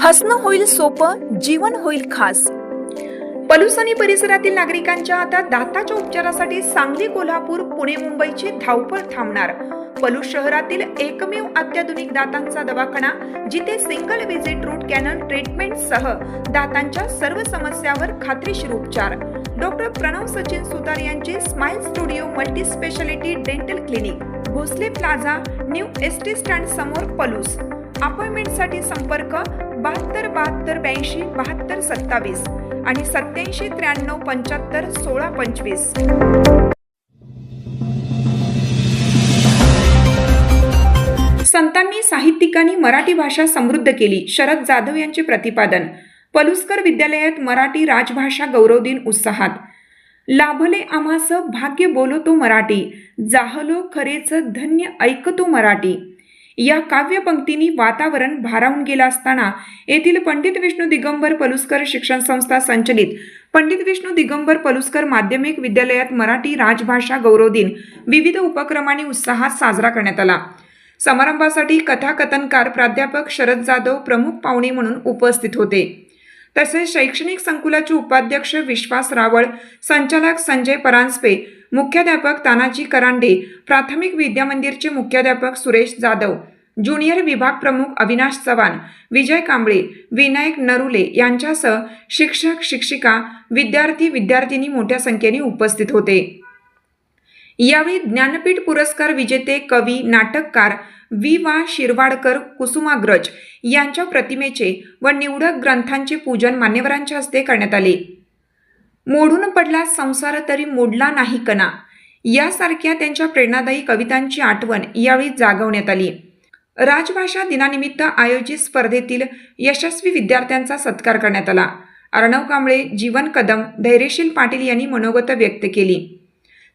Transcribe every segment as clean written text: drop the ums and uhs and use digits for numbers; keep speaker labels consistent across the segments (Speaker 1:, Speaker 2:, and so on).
Speaker 1: हसणं होईल सोपं, जीवन होईल खास। पलूस आणि परिसरातील नागरिकांच्या आता दाताच्या उपचारासाठी सांगली, कोल्हापूर, पुणे, मुंबईची धावपळ थांबणार। पलूस शहरातील एकमेव अत्याधुनिक दातांचा दवाखाना, जिथे single visit root canal treatment सह दातांच्या सर्व समस्यावर खात्रीशीर उपचार। डॉक्टर प्रणव सचिन सुतार यांचे smile studio multi speciality dental clinic, Bhosale plaza, new ST stand समोर, पलूस। अपॉइंटमेंटसाठी संपर्क 72 72 82 72 27 आणि 87 93 75 16 25। संतांनी साहित्यिकांनी मराठी भाषा समृद्ध केली, शरद जाधव यांचे प्रतिपादन। पलुसकर विद्यालयात मराठी राजभाषा गौरव दिन उत्साहात। लाभले आम्हास भाग्य बोलतो मराठी, जाहलो खरेच धन्य ऐकतो मराठी। या काव्यपंक्तींनी वातावरण भारावून गेलं असताना येथील पंडित विष्णू दिगंबर पलुसकर शिक्षण संस्था संचलित पंडित विष्णू दिगंबर पलुसकर माध्यमिक विद्यालयात मराठी राजभाषा गौरव दिन विविध उपक्रमांनी उत्साहात साजरा करण्यात आला। समारंभासाठी कथाकथनकार प्राध्यापक शरद जाधव प्रमुख पाहुणे म्हणून उपस्थित होते। तसेच शैक्षणिक संकुलाचे उपाध्यक्ष विश्वास रावळ, संचालक संजय परांजपे, मुख्याध्यापक तानाजी करांडे, प्राथमिक विद्यामंदिरचे मुख्याध्यापक सुरेश जाधव, ज्युनियर विभाग प्रमुख अविनाश चव्हाण, विजय कांबळे, विनायक नरुले यांच्यासह शिक्षक, शिक्षिका, विद्यार्थी, विद्यार्थिनी मोठ्या संख्येने उपस्थित होते। यावेळी ज्ञानपीठ पुरस्कार विजेते कवी, नाटककार वा शिरवाडकर, कुसुमाग्रज यांच्या प्रतिमेचे व निवडक ग्रंथांचे पूजन मान्यवरांच्या हस्ते करण्यात आले। मोडून पडला संसार तरी मोडला नाही कणा, यासारख्या त्यांच्या प्रेरणादायी कवितांची आठवण यावेळी जागवण्यात आली। राजभाषा दिनानिमित्त आयोजित स्पर्धेतील यशस्वी विद्यार्थ्यांचा सत्कार करण्यात आला। अर्णव कांबळे, जीवन कदम, धैर्यशील पाटील यांनी मनोगत व्यक्त केली।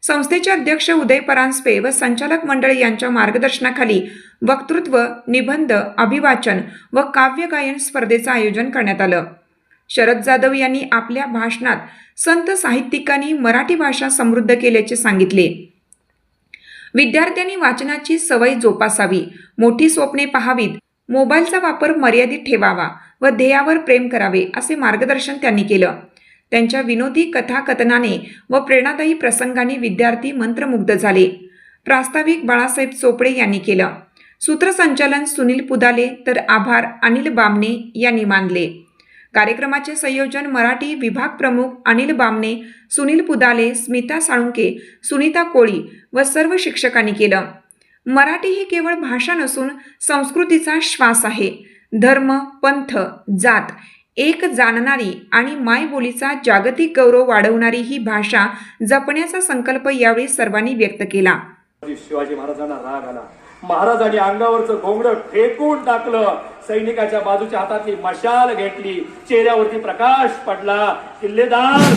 Speaker 1: संस्थेचे अध्यक्ष उदय परांजपे व संचालक मंडळ यांच्या मार्गदर्शनाखाली वक्तृत्व, निबंध, अभिवाचन व काव्य गायन स्पर्धेचं आयोजन करण्यात आलं। शरद जाधव यांनी आपल्या भाषणात संत साहित्यिकांनी मराठी भाषा समृद्ध केल्याचे सांगितले। विद्यार्थ्यांनी वाचनाची सवय जोपासावी, मोठी स्वप्ने पाहावीत, मोबाईलचा वापर मर्यादित ठेवावा व ध्येयावर प्रेम करावे, असे मार्गदर्शन त्यांनी केलं। त्यांच्या विनोदी कथाकथनाने व प्रेरणादायी प्रसंगाने विद्यार्थी मंत्रमुग्ध झाले। प्रास्ताविक बाळासाहेब चोपडे यांनी केलं। सूत्रसंचालन सुनील पुदाले तर आभार अनिल बामणे यांनी मानले। कार्यक्रमाचे संयोजन मराठी विभाग प्रमुख अनिल बामणे, सुनील पुदाले, स्मिता साळुंके, सुनीता कोळी व सर्व शिक्षकांनी केलं। मराठी ही केवळ भाषा नसून संस्कृतीचा श्वास आहे। धर्म, पंथ, जात एक जाणणारी आणि मायबोलीचा जागतिक गौरव वाढवणारी ही भाषा जपण्याचा संकल्प यावेळी सर्वांनी व्यक्त केला।
Speaker 2: शिवाजी महाराजांना राग आला, महाराजांनी अंगावरचं घोंगडं फेकून टाकलं, सैनिकाच्या बाजूच्या हातातली मशाल घेतली, चेहऱ्यावरती प्रकाश पडला, किल्लेदार